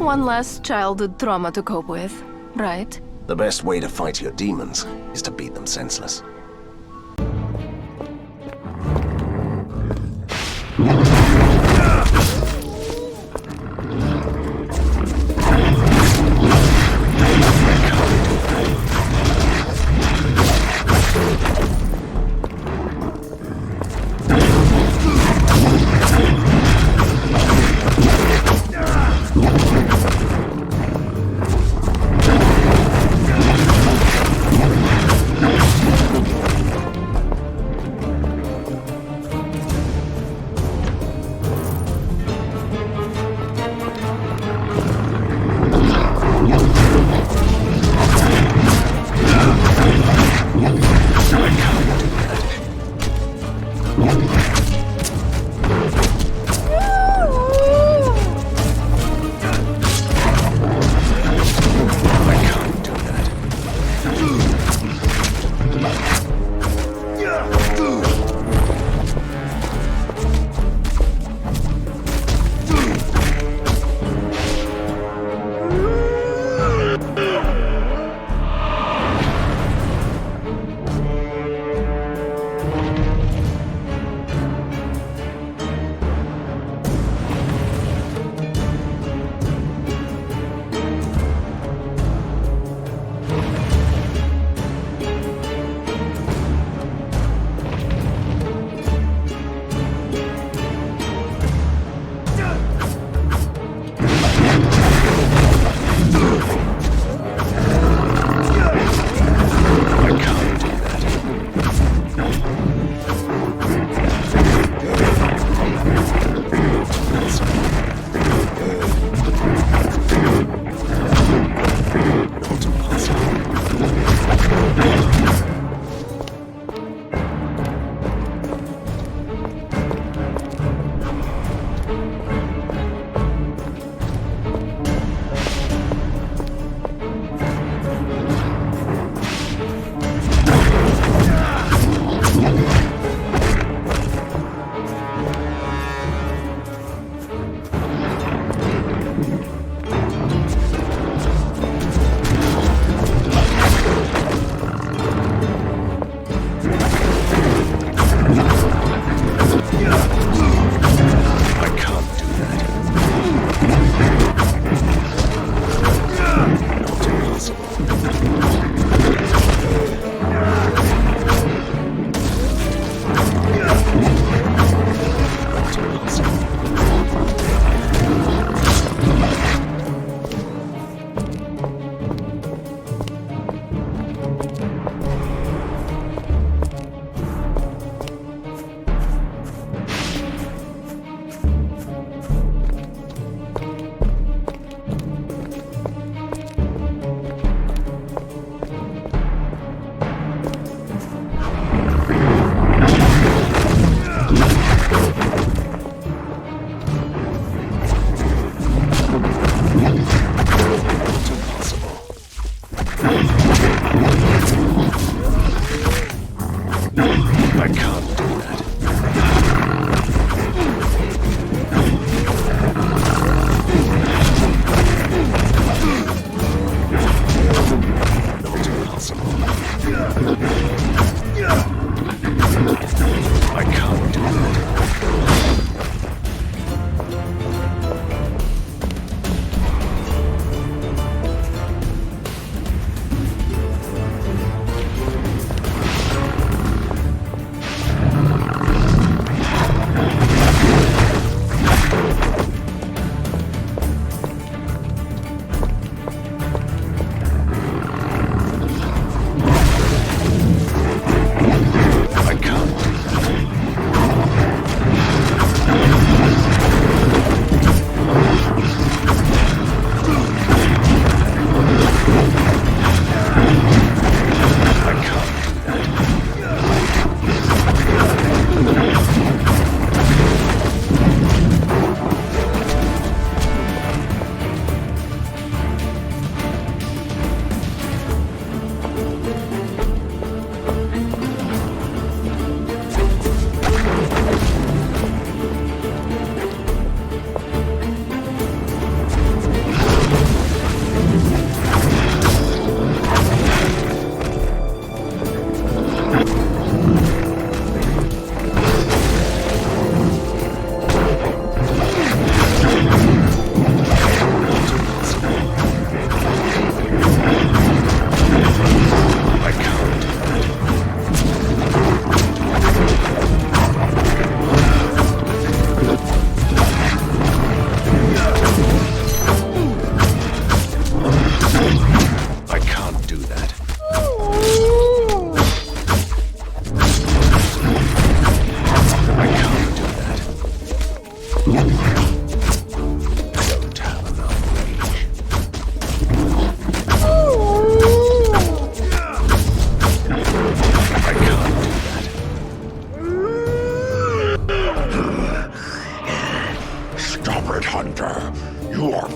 One less childhood trauma to cope with, right? The best way to fight your demons is to beat them senseless.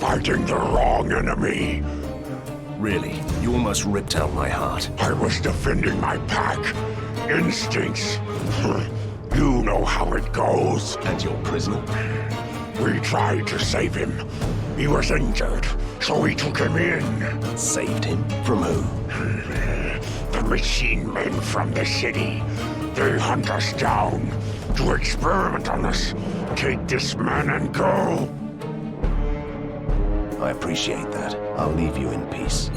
fighting the wrong enemy. Really, you almost ripped out my heart. I was defending my pack. Instincts. You know how it goes. And your prisoner? We tried to save him. He was injured, so we took him in. Saved him? From who? The machine men from the city. They hunt us down to experiment on us. Take this man and go. I appreciate that. I'll leave you in peace.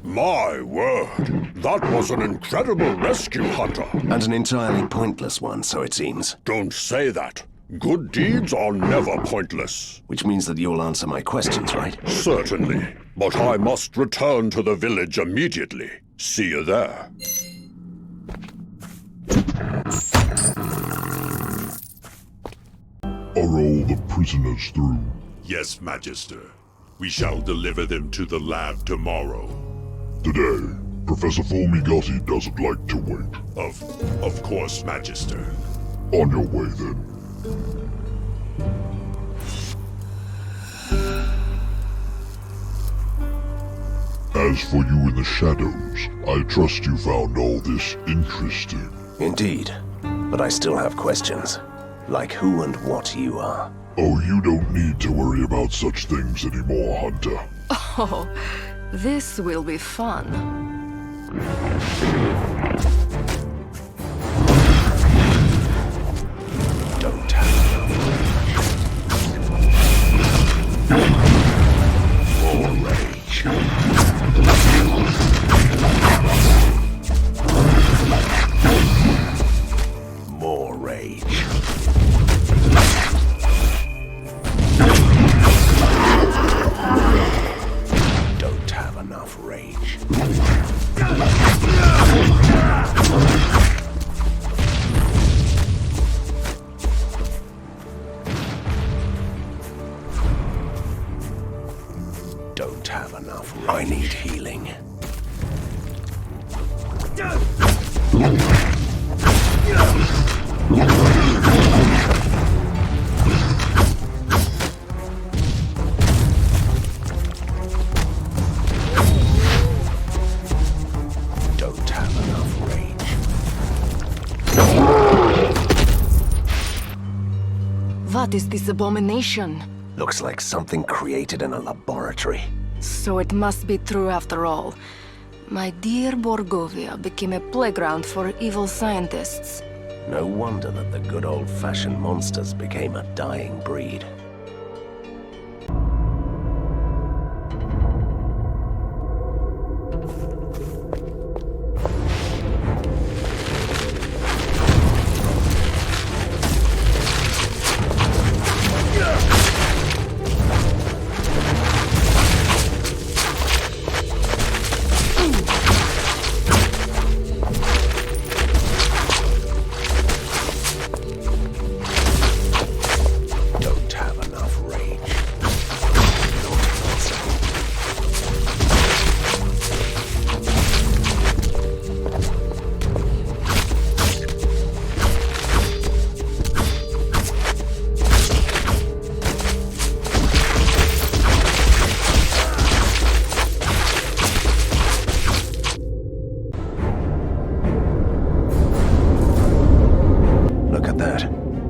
My word, that was an incredible rescue, Hunter. And an entirely pointless one, so it seems. Don't say that. Good deeds are never pointless. Which means that you'll answer my questions, right? Certainly. But I must return to the village immediately. See you there. Are all the prisoners through? Yes, Magister. We shall deliver them to the lab tomorrow. Today, Professor Formigotti doesn't like to wait. Of course, Magister. On your way, then. As for you in the shadows, I trust you found all this interesting. Indeed. But I still have questions. Like who and what you are. Oh, you don't need to worry about such things anymore, Hunter. Oh, this will be fun. Don't have more rage. More rage. Don't have enough rage. Don't have enough rage. I need healing. Don't have enough rage. What is this abomination? Looks like something created in a laboratory. So it must be true after all. My dear Borgovia became a playground for evil scientists. No wonder that the good old-fashioned monsters became a dying breed.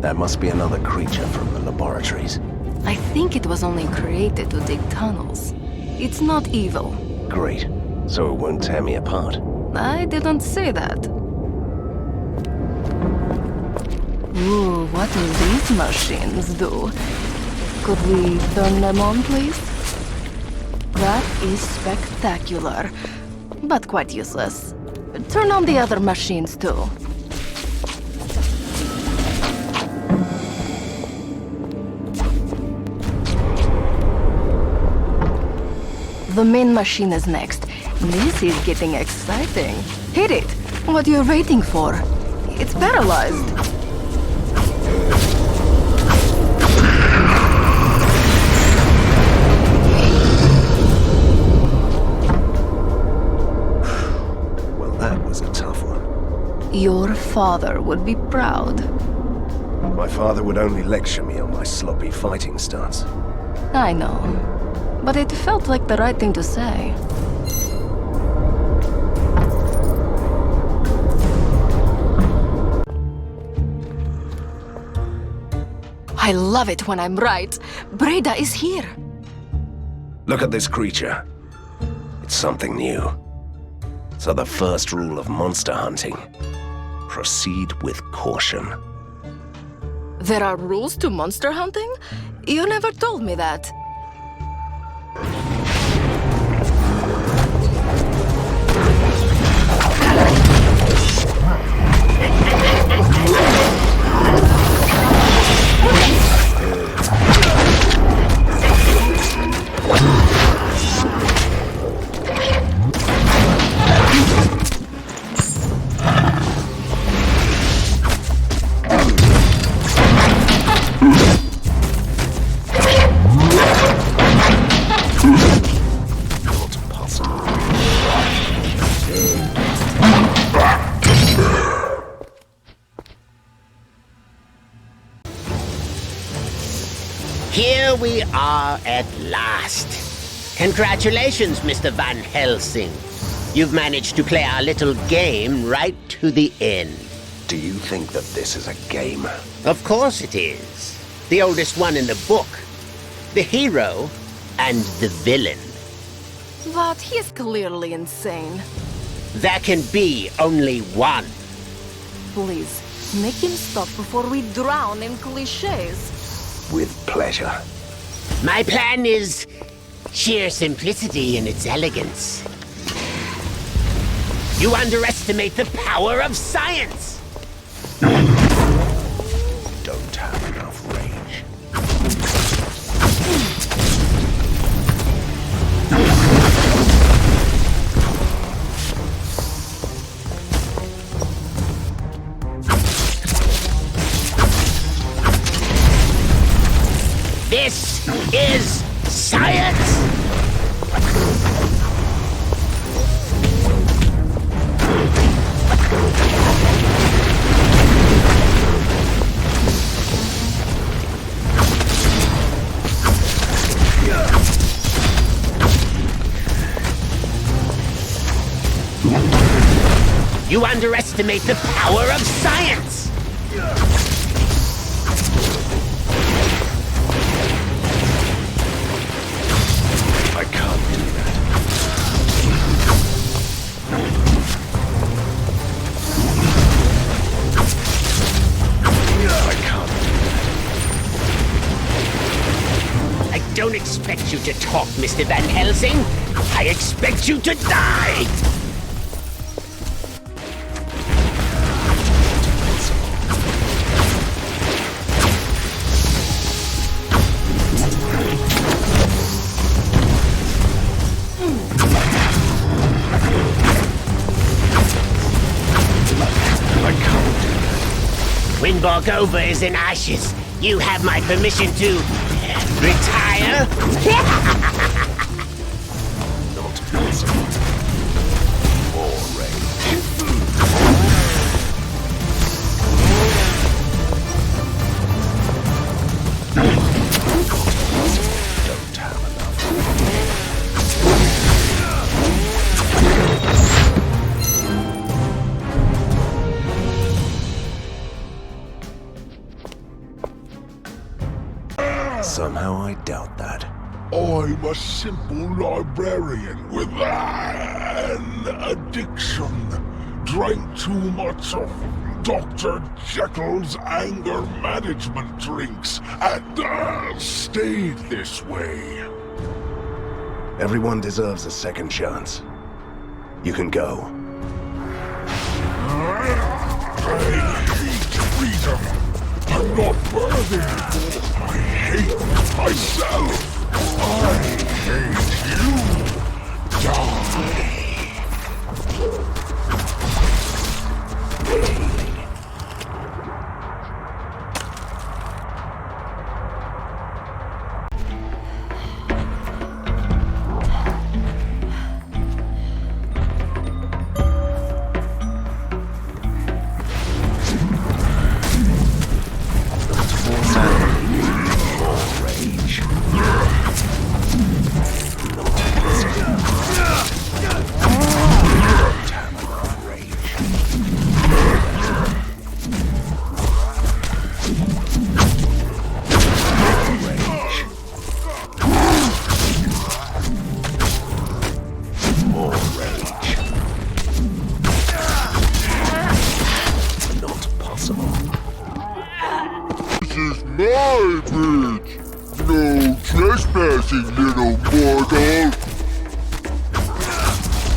That must be another creature from the laboratories. I think it was only created to dig tunnels. It's not evil. Great. So it won't tear me apart. I didn't say that. Ooh, what do these machines do? Could we turn them on, please? That is spectacular, but quite useless. Turn on the other machines, too. The main machine is next. This is getting exciting. Hit it! What are you waiting for? It's paralyzed. Well, that was a tough one. Your father would be proud. My father would only lecture me on my sloppy fighting stance. I know, but it felt like the right thing to say. I love it when I'm right. Breda is here. Look at this creature. It's something new. So the first rule of monster hunting: proceed with caution. There are rules to monster hunting? You never told me that. Here we are at last. Congratulations, Mr. Van Helsing. You've managed to play our little game right to the end. Do you think that this is a game? Of course it is. The oldest one in the book. The hero and the villain. But he is clearly insane. There can be only one. Please, make him stop before we drown in cliches. With pleasure. My plan is sheer simplicity in its elegance. You underestimate the power of science! Don't have enough rage. This is science! You underestimate the power of science! I can't do that. I can't do that. I don't expect you to talk, Mr. Van Helsing. I expect you to die! When Borgova is in ashes, you have my permission to retire? Not possible. More rage. Don't have enough. Somehow I doubt that. I'm a simple librarian with an addiction. Drank too much of Dr. Jekyll's anger management drinks and stayed this way. Everyone deserves a second chance. You can go. I hate freedom. I'm not worthy. I hate myself. I hate you. Die. trespassing, little mortal.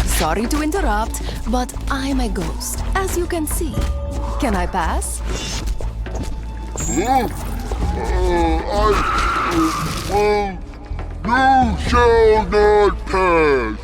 Sorry to interrupt, but I'm a ghost, as you can see. Can I pass? Well, you shall not pass.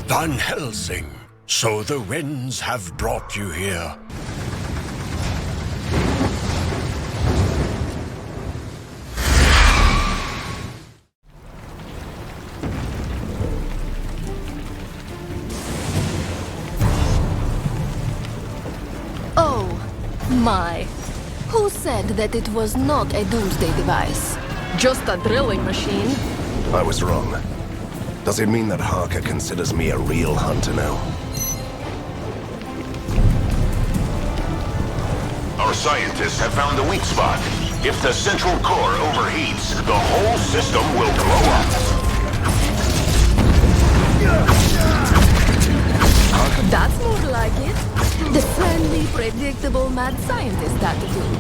Van Helsing, so the winds have brought you here. Oh, my. Who said that it was not a doomsday device? Just a drilling machine. I was wrong. Does it mean that Harker considers me a real hunter now? Our scientists have found the weak spot. If the central core overheats, the whole system will blow up. That's more like it. The friendly, predictable mad scientist attitude.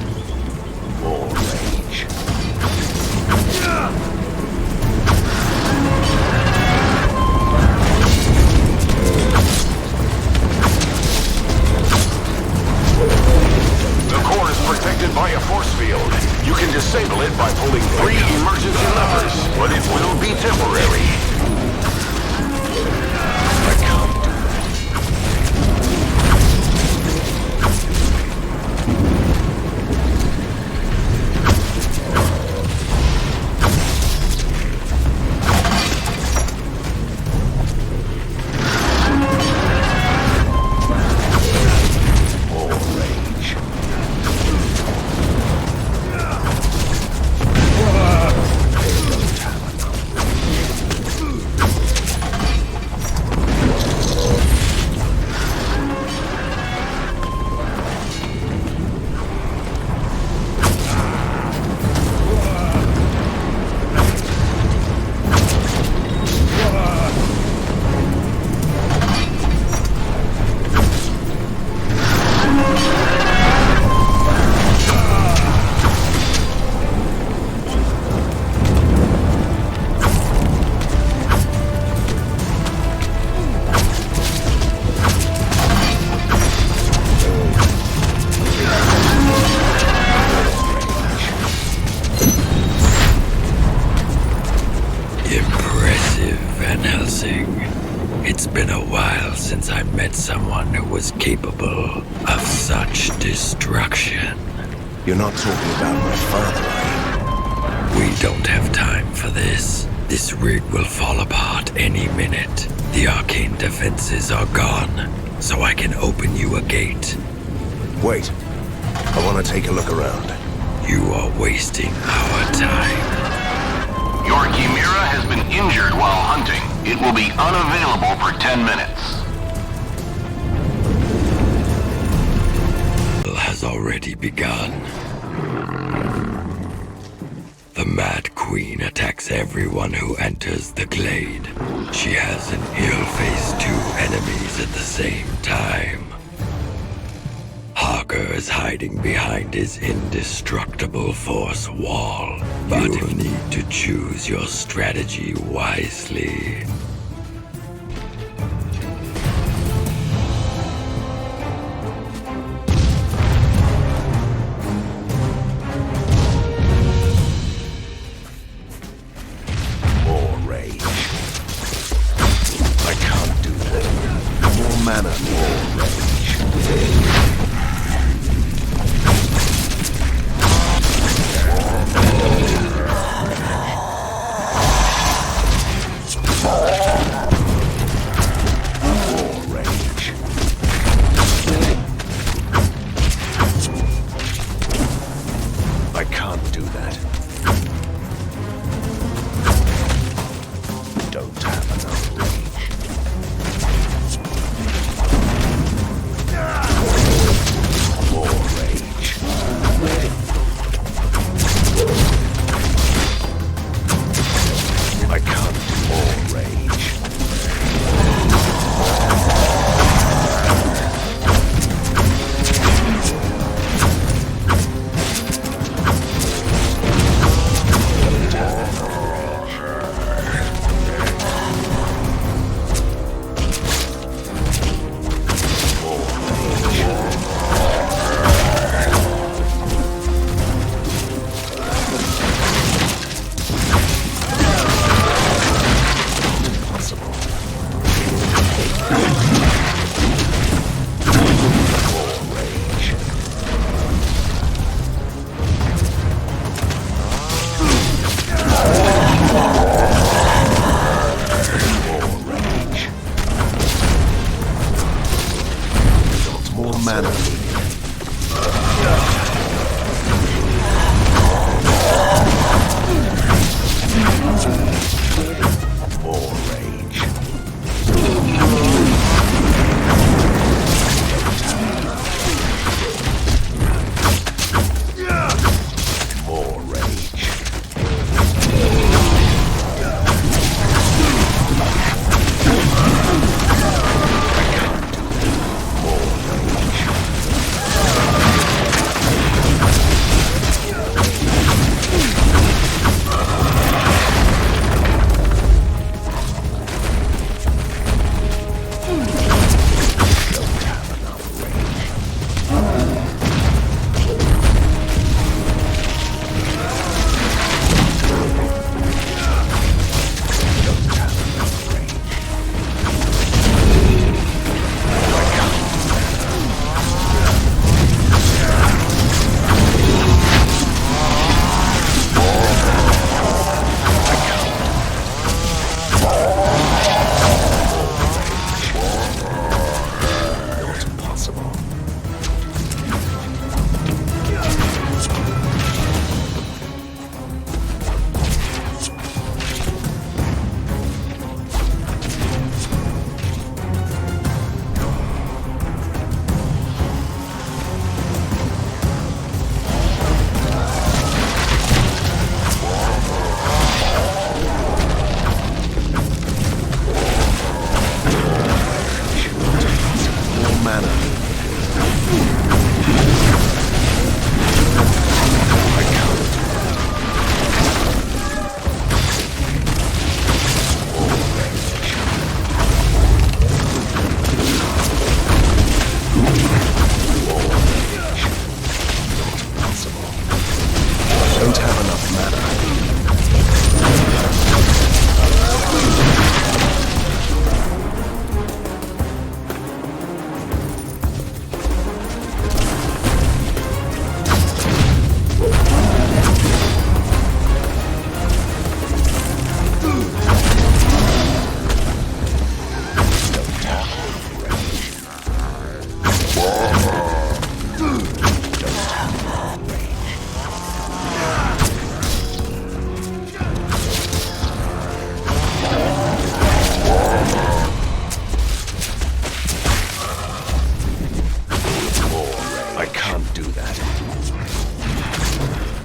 More rage. The core is protected by a force field. You can disable it by pulling 3 emergency levers, but it will be temporary. It's been a while since I met someone who was capable of such destruction. You're not talking about my father, are you? We don't have time for this. This rig will fall apart any minute. The arcane defenses are gone, so I can open you a gate. Wait. I want to take a look around. are wasting our time. Your Chimera has been injured while hunting. It will be unavailable for 10 minutes. Has already begun. The Mad Queen attacks everyone who enters the glade. She has an ill face two enemies at the same time. Harker is hiding behind his indestructible force wall, but you'll need to choose your strategy wisely. More rage. I can't do that. More mana, more rage. I can't do that. Don't have enough rage. More rage. I can't do more rage.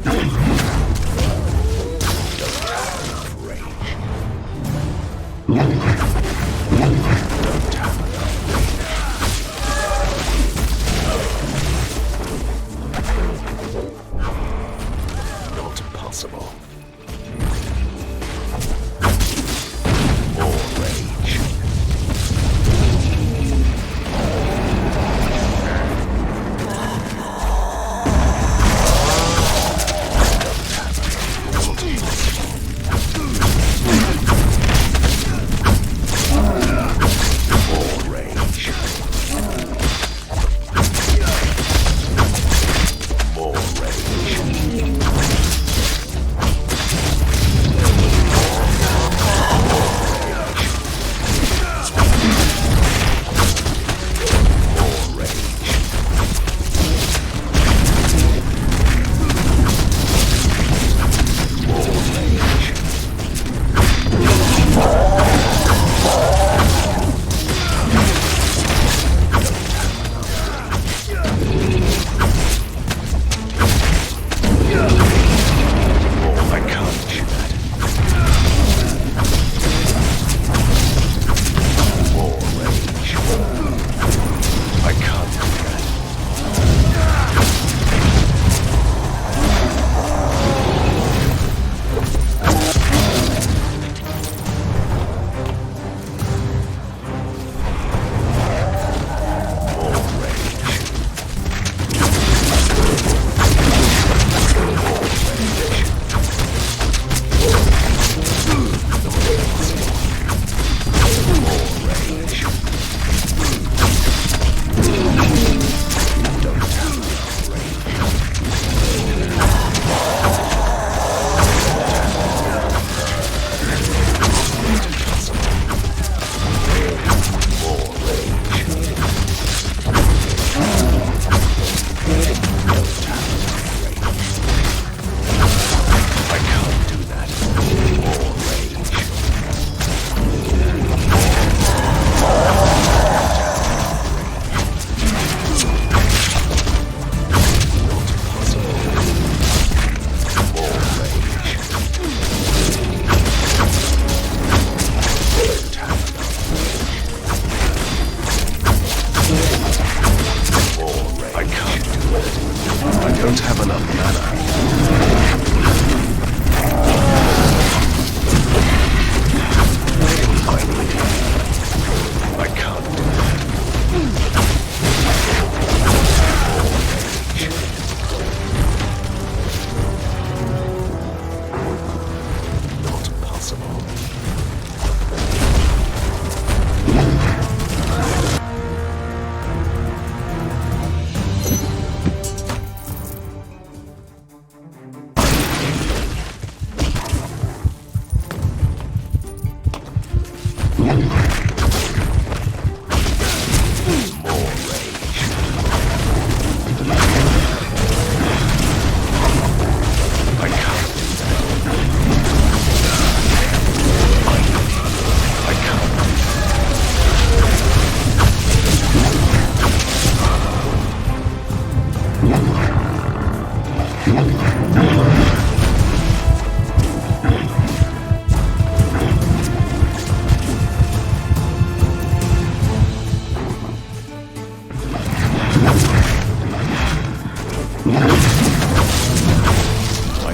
Not possible.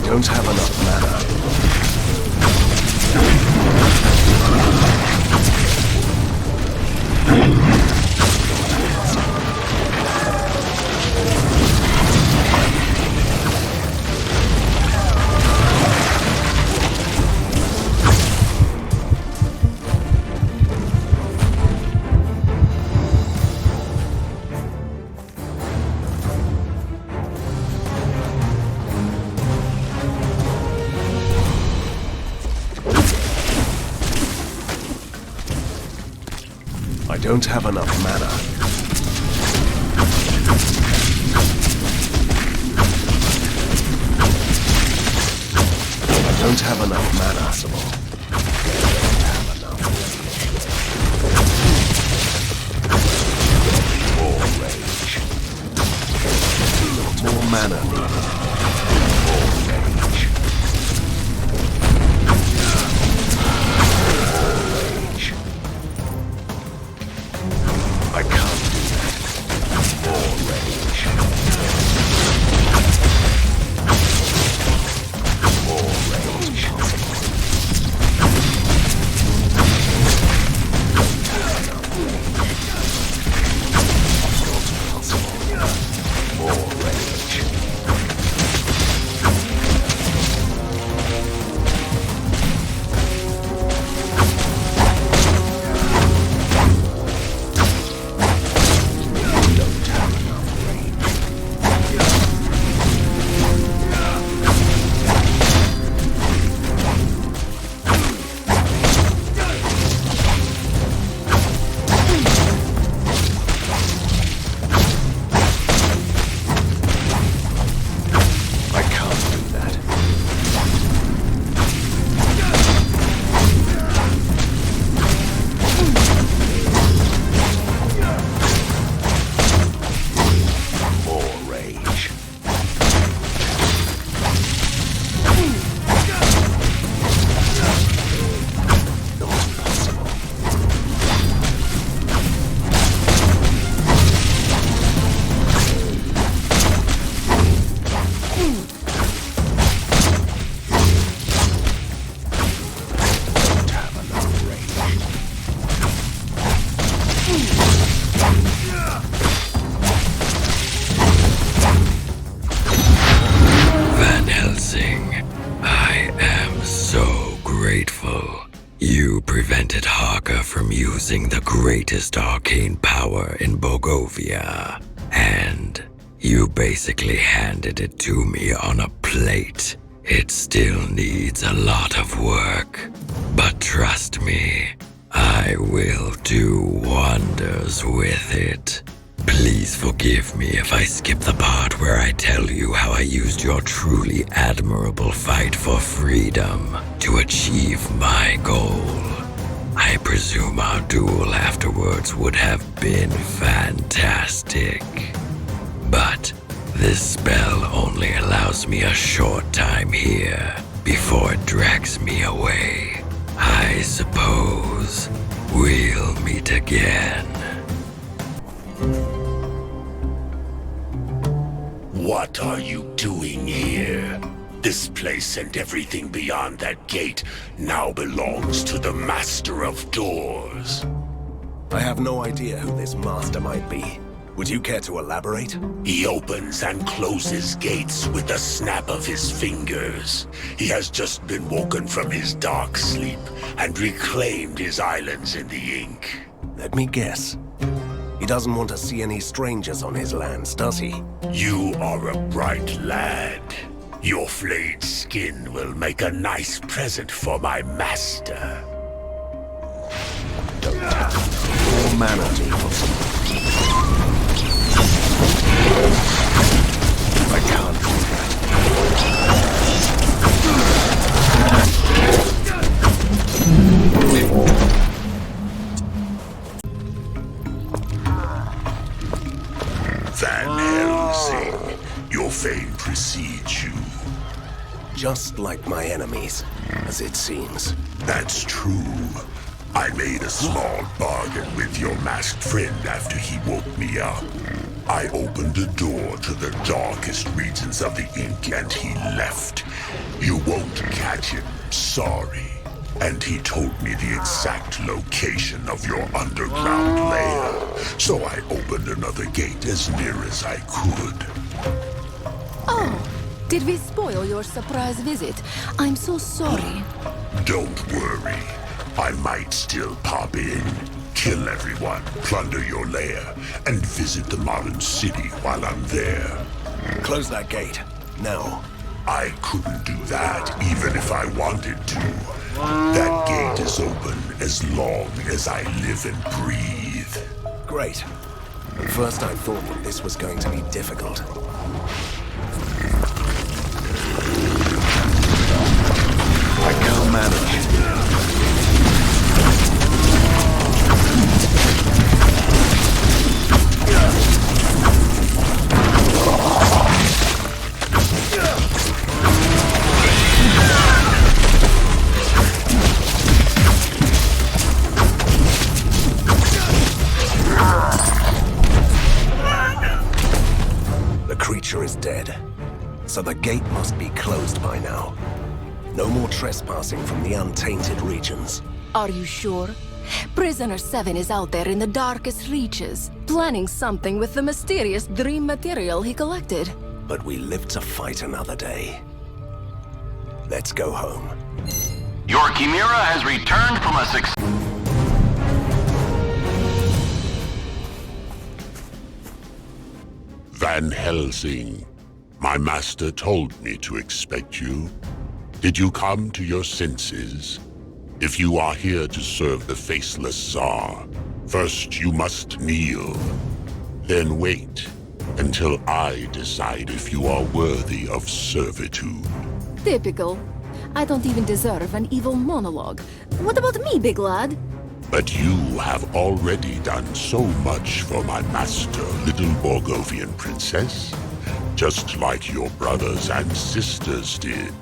don't have enough mana. I don't have enough mana. I don't have enough mana. More rage. More mana needed. You prevented Harker from using the greatest arcane power in Bogovia, and you basically handed it to me on a plate. It still needs a lot of work, but trust me, I will do wonders with it. Please forgive me if I skip the part where I tell you how I used your truly admirable fight for freedom to achieve my goal. I presume our duel afterwards would have been fantastic. But this spell only allows me a short time here before it drags me away. I suppose we'll meet again. What are you doing here? This place and everything beyond that gate now belongs to the Master of Doors. I have no idea who this master might be. Would you care to elaborate? He opens and closes gates with the snap of his fingers. He has just been woken from his dark sleep and reclaimed his islands in the ink. Let me guess. He doesn't want to see any strangers on his lands, does he? You are a bright lad. Your flayed skin will make a nice present for my master. Don't have more mana to put. I can't do Van Helsing, your fame precedes you. Just like my enemies, as it seems. That's true. I made a small bargain with your masked friend after he woke me up. I opened a door to the darkest regions of the ink and he left. You won't catch him, sorry. And he told me the exact location of your underground lair. So I opened another gate as near as I could. Oh, did we spoil your surprise visit? I'm so sorry. Don't worry. I might still pop in, kill everyone, plunder your lair, and visit the modern city while I'm there. Close that gate, now. I couldn't do that even if I wanted to. That gate is open as long as I live and breathe. Great. At first I thought that this was going to be difficult. I can't manage. The creature is dead, so the gate must be closed by now. No more trespassing from the untainted regions. Are you sure? Prisoner 7 is out there in the darkest reaches, planning something with the mysterious dream material he collected. But we live to fight another day. Let's go home. Your Chimera has returned from a success. Van Helsing, my master told me to expect you. Did you come to your senses? If you are here to serve the faceless Tsar, first you must kneel. Then wait until I decide if you are worthy of servitude. Typical. I don't even deserve an evil monologue. What about me, big lad? But you have already done so much for my master, little Borgovian princess. Just like your brothers and sisters did.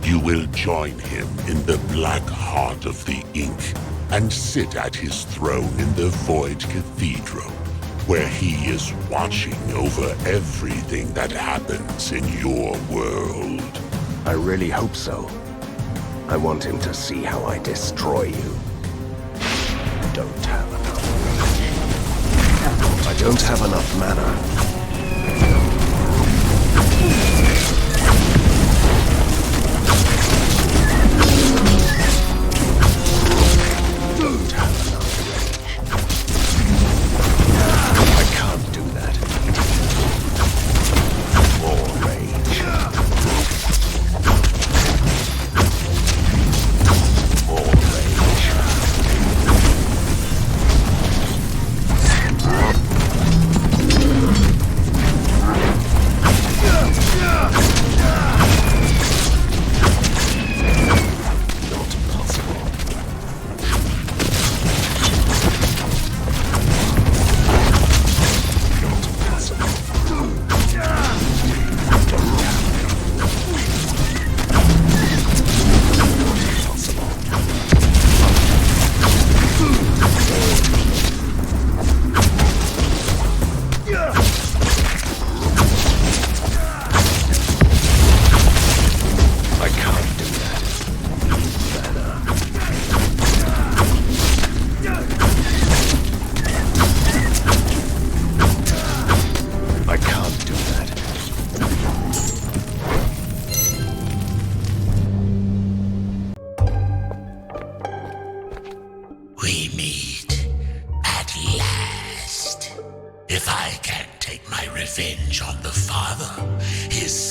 You will join him in the black heart of the ink and sit at his throne in the Void Cathedral, where he is watching over everything that happens in your world. I really hope so. I want him to see how I destroy you. Don't have enough. I don't have enough mana.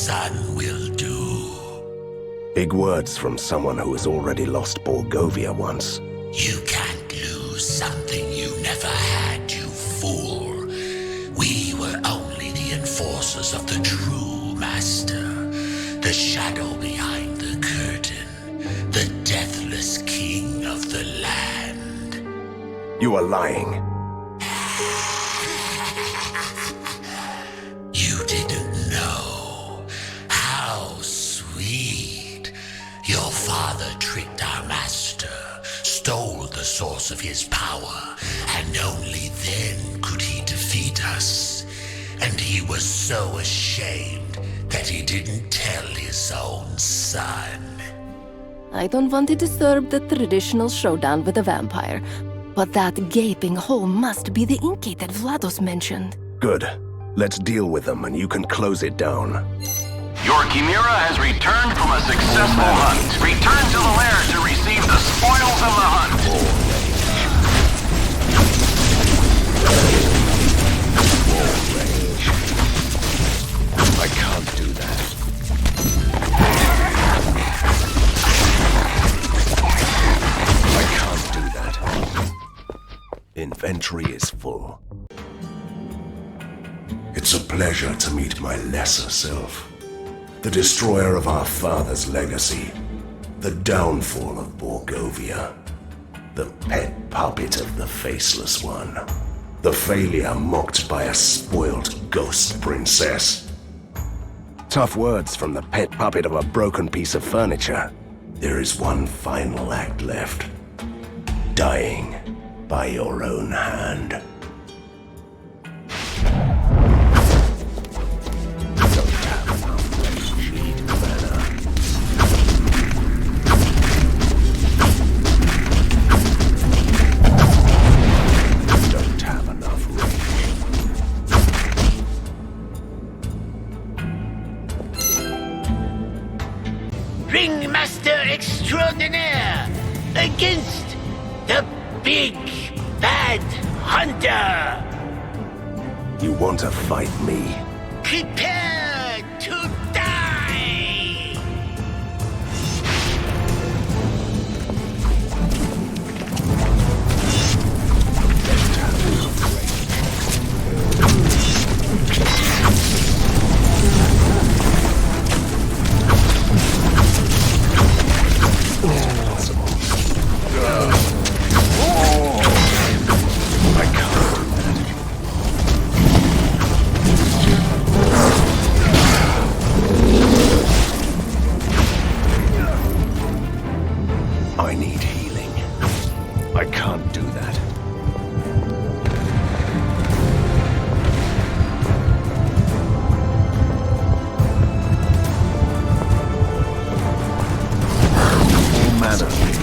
son will do. Big words from someone who has already lost Borgovia once. You can't lose something you never had, you fool. We were only the enforcers of the true master, the shadow behind the curtain, the deathless king of the land. You are lying. You didn't know how sweet. Your father tricked our master, stole the source of his power, and only then could he defeat us. And he was so ashamed that he didn't tell his own son. I don't want to disturb the traditional showdown with a vampire, but that gaping hole must be the Inky that Vlados mentioned. Good. Let's deal with them and you can close it down. Your Chimera has returned from a successful hunt. Return to the lair to receive the spoils of the hunt. I can't do that. I can't do that. Inventory is full. It's a pleasure to meet my lesser self. The destroyer of our father's legacy. The downfall of Borgovia. The pet puppet of the Faceless One. The failure mocked by a spoiled ghost princess. Tough words from the pet puppet of a broken piece of furniture. There is one final act left. Dying by your own hand. Ringmaster Extraordinaire against the Big Bad Hunter. You want to fight me? Prepare to die! I need healing. I can't do that. All manner of aid.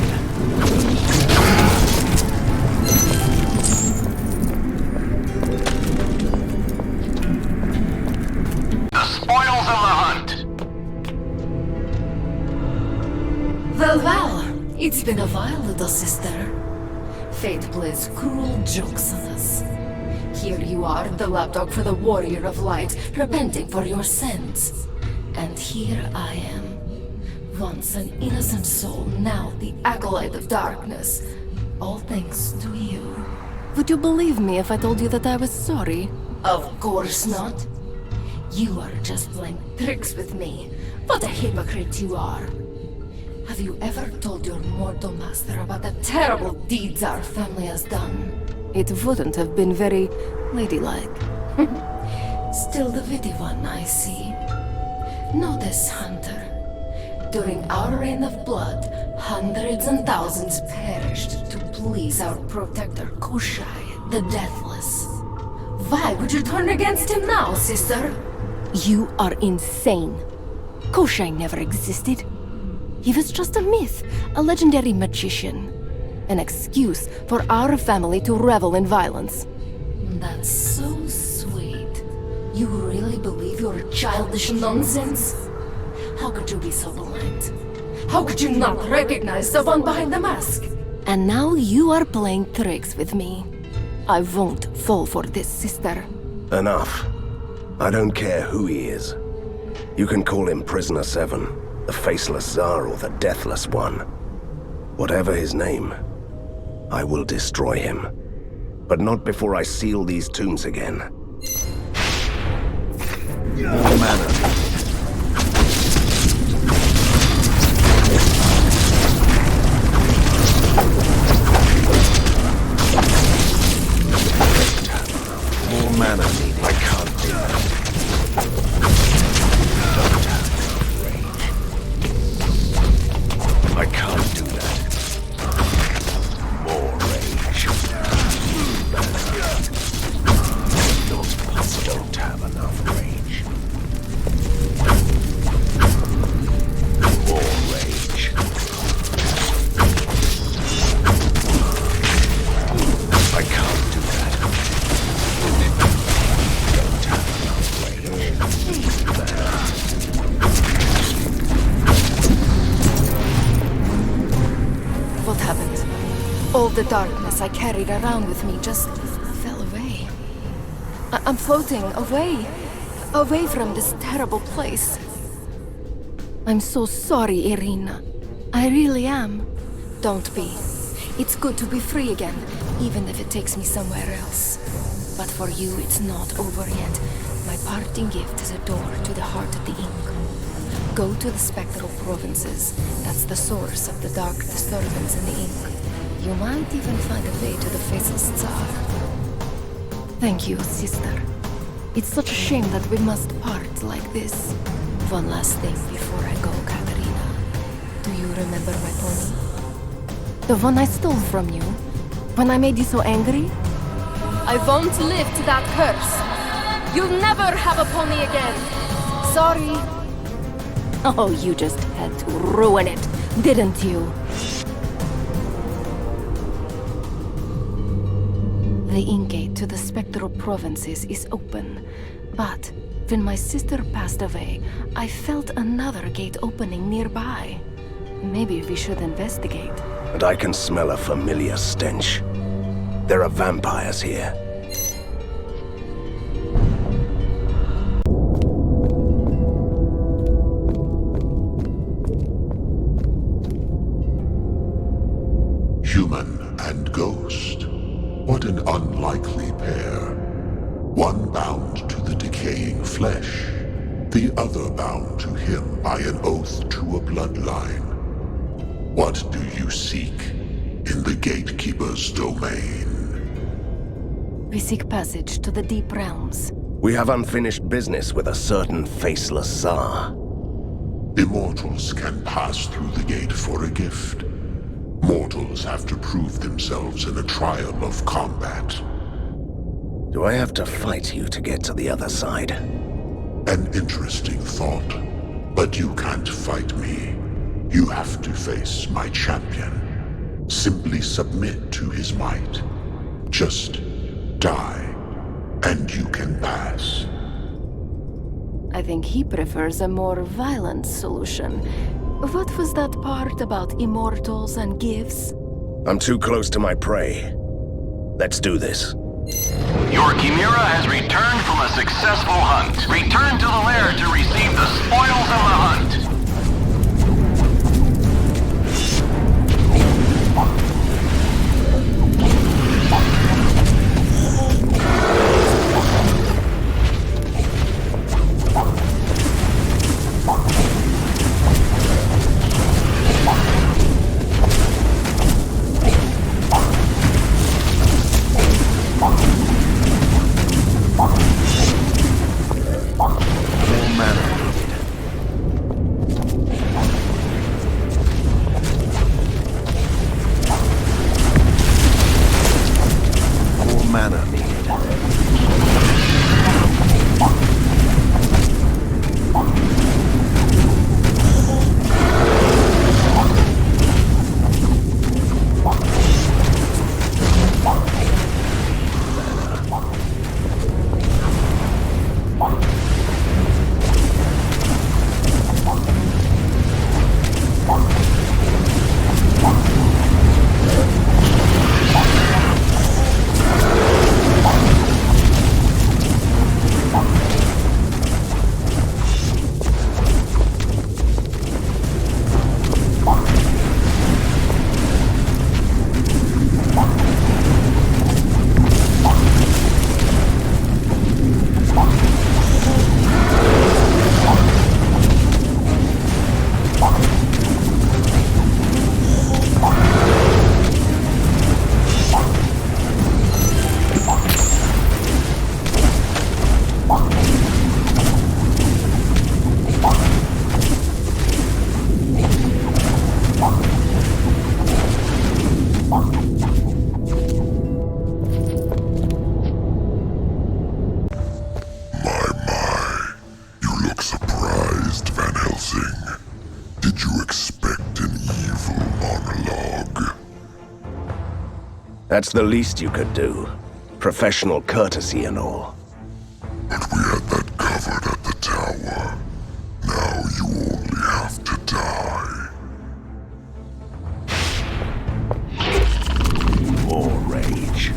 The spoils of the hunt. Well, it's been a while, little sister. Fate plays cruel jokes on us. Here you are, the lapdog for the warrior of light, repenting for your sins. And here I am, once an innocent soul, now the acolyte of darkness. All thanks to you. Would you believe me if I told you that I was sorry? Of course not. You are just playing tricks with me. What a hypocrite you are. Have you ever told your mortal master about the terrible deeds our family has done? It wouldn't have been very ladylike. Still the witty one, I see. Know this, Hunter. During our reign of blood, hundreds and thousands perished to please our protector Kushai, the Deathless. Why would you turn against him now, sister? You are insane. Kushai never existed. He was just a myth, a legendary magician. An excuse for our family to revel in violence. That's so sweet. You really believe your childish nonsense? How could you be so blind? How could you not recognize the one behind the mask? And now you are playing tricks with me. I won't fall for this, sister. Enough. I don't care who he is. You can call him Prisoner 7, the Faceless Tsar, or the Deathless One. Whatever his name, I will destroy him. But not before I seal these tombs again. All manner. More mana needed. I can't do that. Don't have rage. I can't do that. More rage. Those pots don't have enough rage. More rage. I can't do that. Don't have enough rage. What happened? All the darkness I carried around with me just fell away. I'm floating away from this terrible place. I'm so sorry, Irina. I really am. Don't be. It's good to be free again, even if it takes me somewhere else. But for you, it's not over yet. My parting gift is a door to the heart of the ink. Go to the spectral provinces. That's the source of the dark disturbance in the ink. You might even find a way to the Faceless Tsar. Thank you, sister. It's such a shame that we must part like this. One last thing before I go, Katerina. Do you remember my pony? The one I stole from you? When I made you so angry? I won't live to that curse. You'll never have a pony again. Sorry. Oh, you just had to ruin it, didn't you? The ink-gate to the spectral provinces is open, but when my sister passed away, I felt another gate opening nearby. Maybe we should investigate. And I can smell a familiar stench. There are vampires here. Human and ghost. What an unlikely pair. One bound to the decaying flesh, the other bound to him by an oath to a bloodline. What do you seek in the Gatekeeper's domain? We seek passage to the deep realms. We have unfinished business with a certain Faceless Tsar. Immortals can pass through the gate for a gift. Mortals have to prove themselves in a trial of combat. Do I have to fight you to get to the other side? An interesting thought, but you can't fight me. You have to face my champion. Simply submit to his might. Just die, and you can pass. I think he prefers a more violent solution. What was that part about immortals and gifts? I'm too close to my prey. Let's do this. Your Chimera has returned from a successful hunt. Return to the lair to receive the spoils of the hunt. Did you expect an evil monologue? That's the least you could do. Professional courtesy and all. But we had that covered at the tower. Now you only have to die. More rage.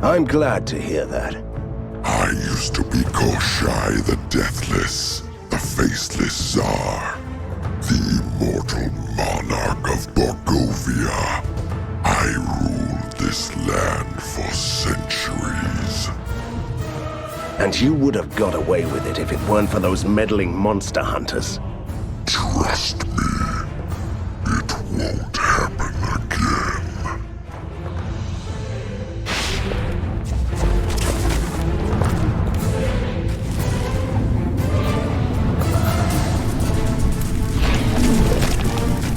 I'm glad to hear that. I used to be Koshai the Deathless, the Faceless Tsar, the immortal monarch of Borgovia. I ruled this land for centuries. And you would have got away with it if it weren't for those meddling monster hunters. Trust me, it won't happen again.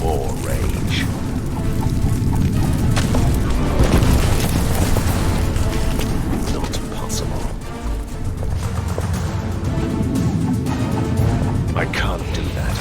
More rage. Not possible. I can't do that.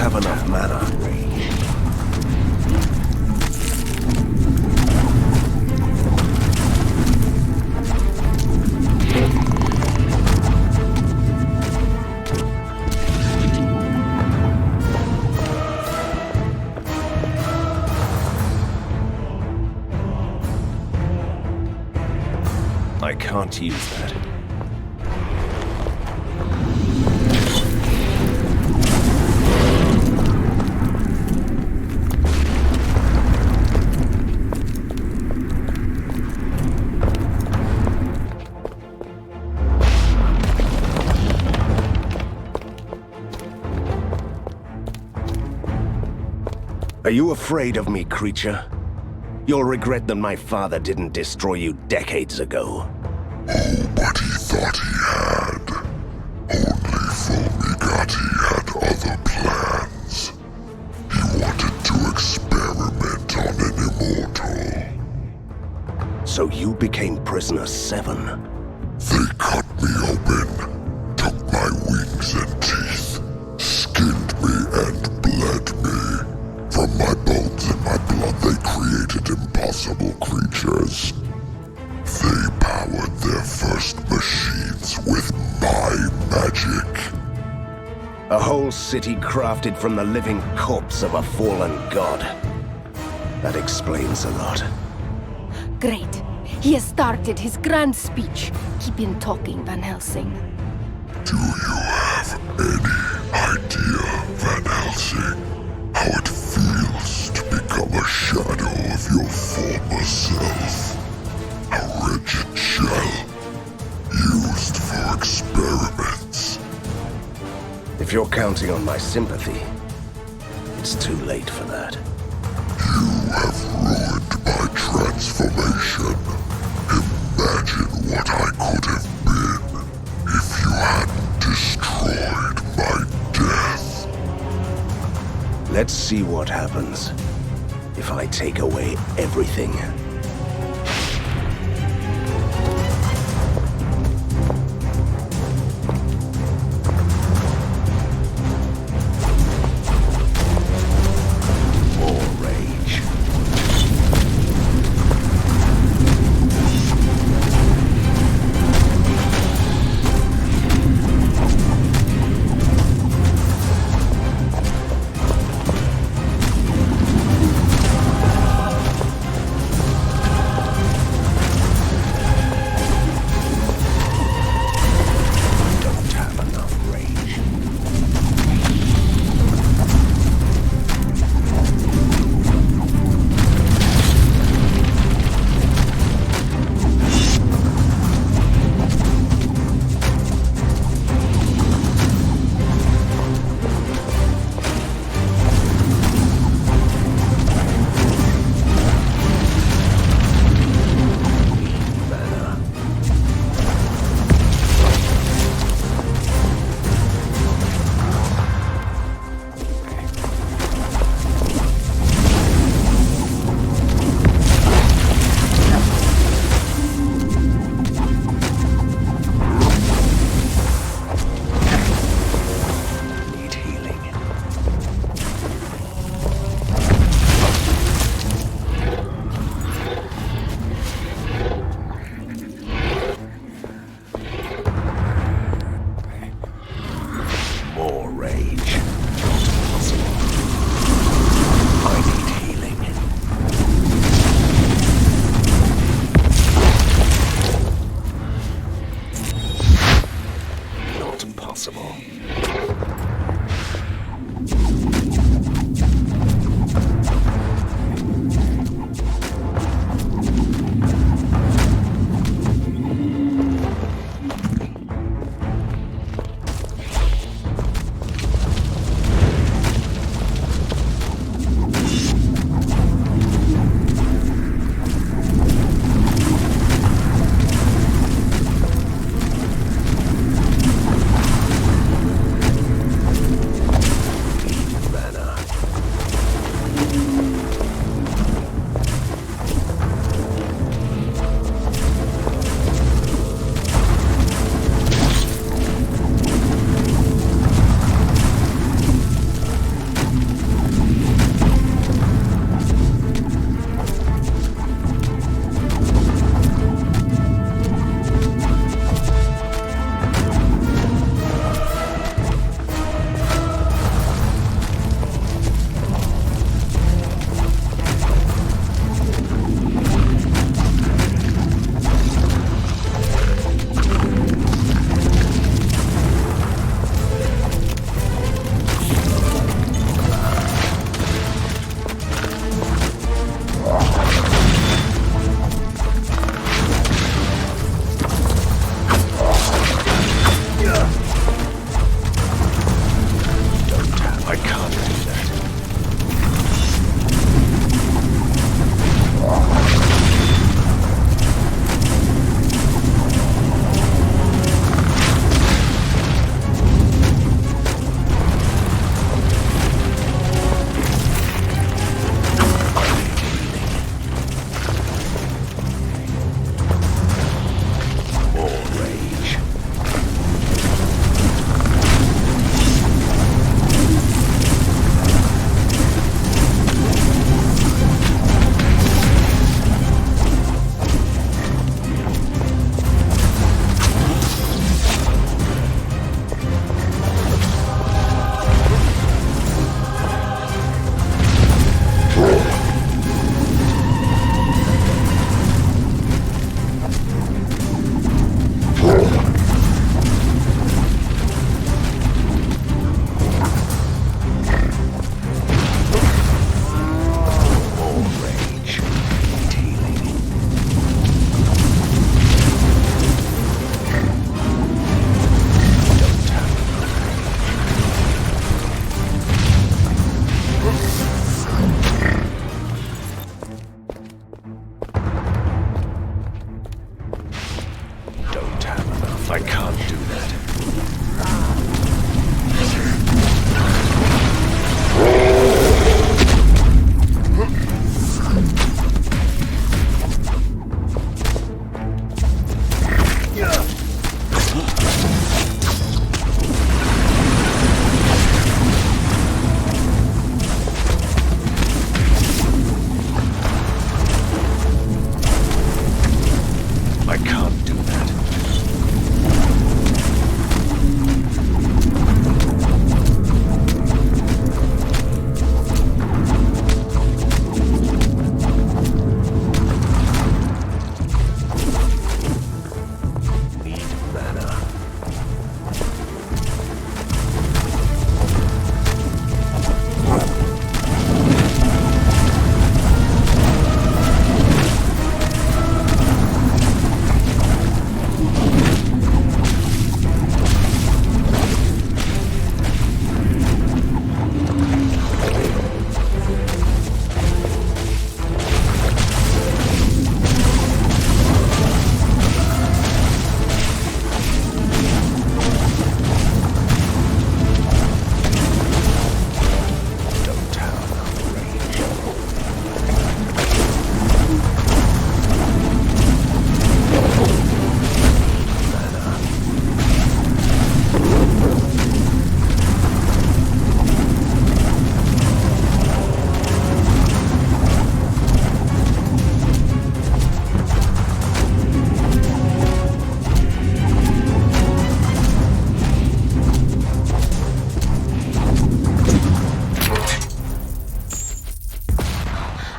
have enough mana. I can't use that. Are you afraid of me, creature? You'll regret that my father didn't destroy you decades ago. Oh, but he thought he had. Only Fulmigati had other plans. He wanted to experiment on an immortal. So you became Prisoner 7? They cut me open, took my wings and teeth, skinned me and bled me. From my bones and my blood they created impossible creatures. They powered their first machines with my magic. A whole city crafted from the living corpse of a fallen god. That explains a lot. Great. He has started his grand speech. Keep him talking, Van Helsing. Do you have any idea, Van Helsing, how it feels to become a shadow of your former self? A wretched shell, used for experiments. If you're counting on my sympathy, it's too late for that. You have ruined my transformation. Imagine what I could have been if you hadn't destroyed my death. Let's see what happens if I take away everything. More rage.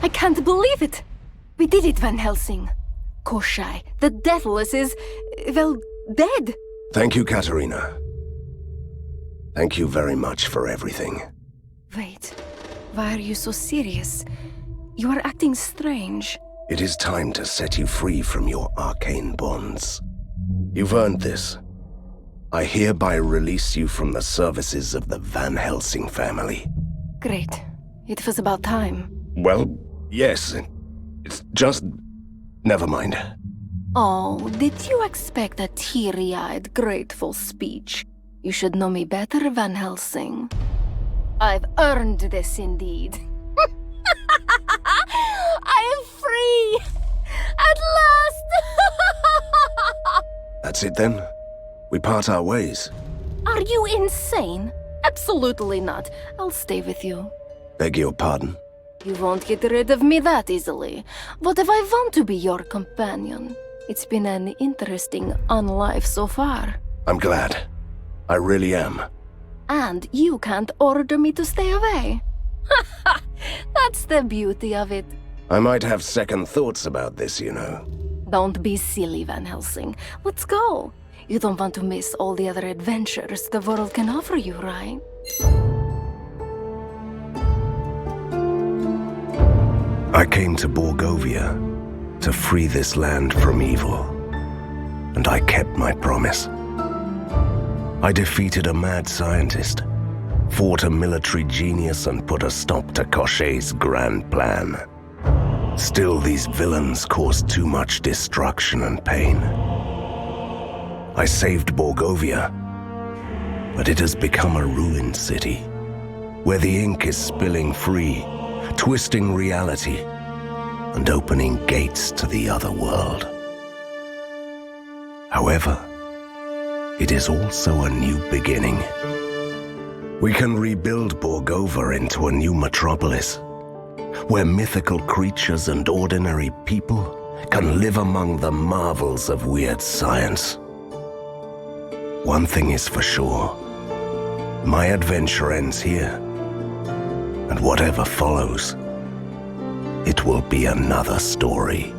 I can't believe it! We did it, Van Helsing. Koschei, the Deathless is, well, dead. Thank you, Katerina. Thank you very much for everything. Wait, why are you so serious? You are acting strange. It is time to set you free from your arcane bonds. You've earned this. I hereby release you from the services of the Van Helsing family. Great. It was about time. Well, yes. It's just... never mind. Oh, did you expect a teary-eyed, grateful speech? You should know me better, Van Helsing. I've earned this indeed. I am free! At last! That's it then? We part our ways. Are you insane? Absolutely not. I'll stay with you. Beg your pardon? You won't get rid of me that easily. What if I want to be your companion? It's been an interesting life so far. I'm glad. I really am. And you can't order me to stay away. That's the beauty of it. I might have second thoughts about this, you know. Don't be silly, Van Helsing. Let's go. You don't want to miss all the other adventures the world can offer you, right? I came to Borgovia to free this land from evil, and I kept my promise. I defeated a mad scientist, fought a military genius, and put a stop to Koschei's grand plan. Still, these villains caused too much destruction and pain. I saved Borgovia, but it has become a ruined city, where the ink is spilling free, twisting reality, and opening gates to the other world. However, it is also a new beginning. We can rebuild Borgova into a new metropolis, where mythical creatures and ordinary people can live among the marvels of weird science. One thing is for sure, my adventure ends here, and whatever follows, it will be another story.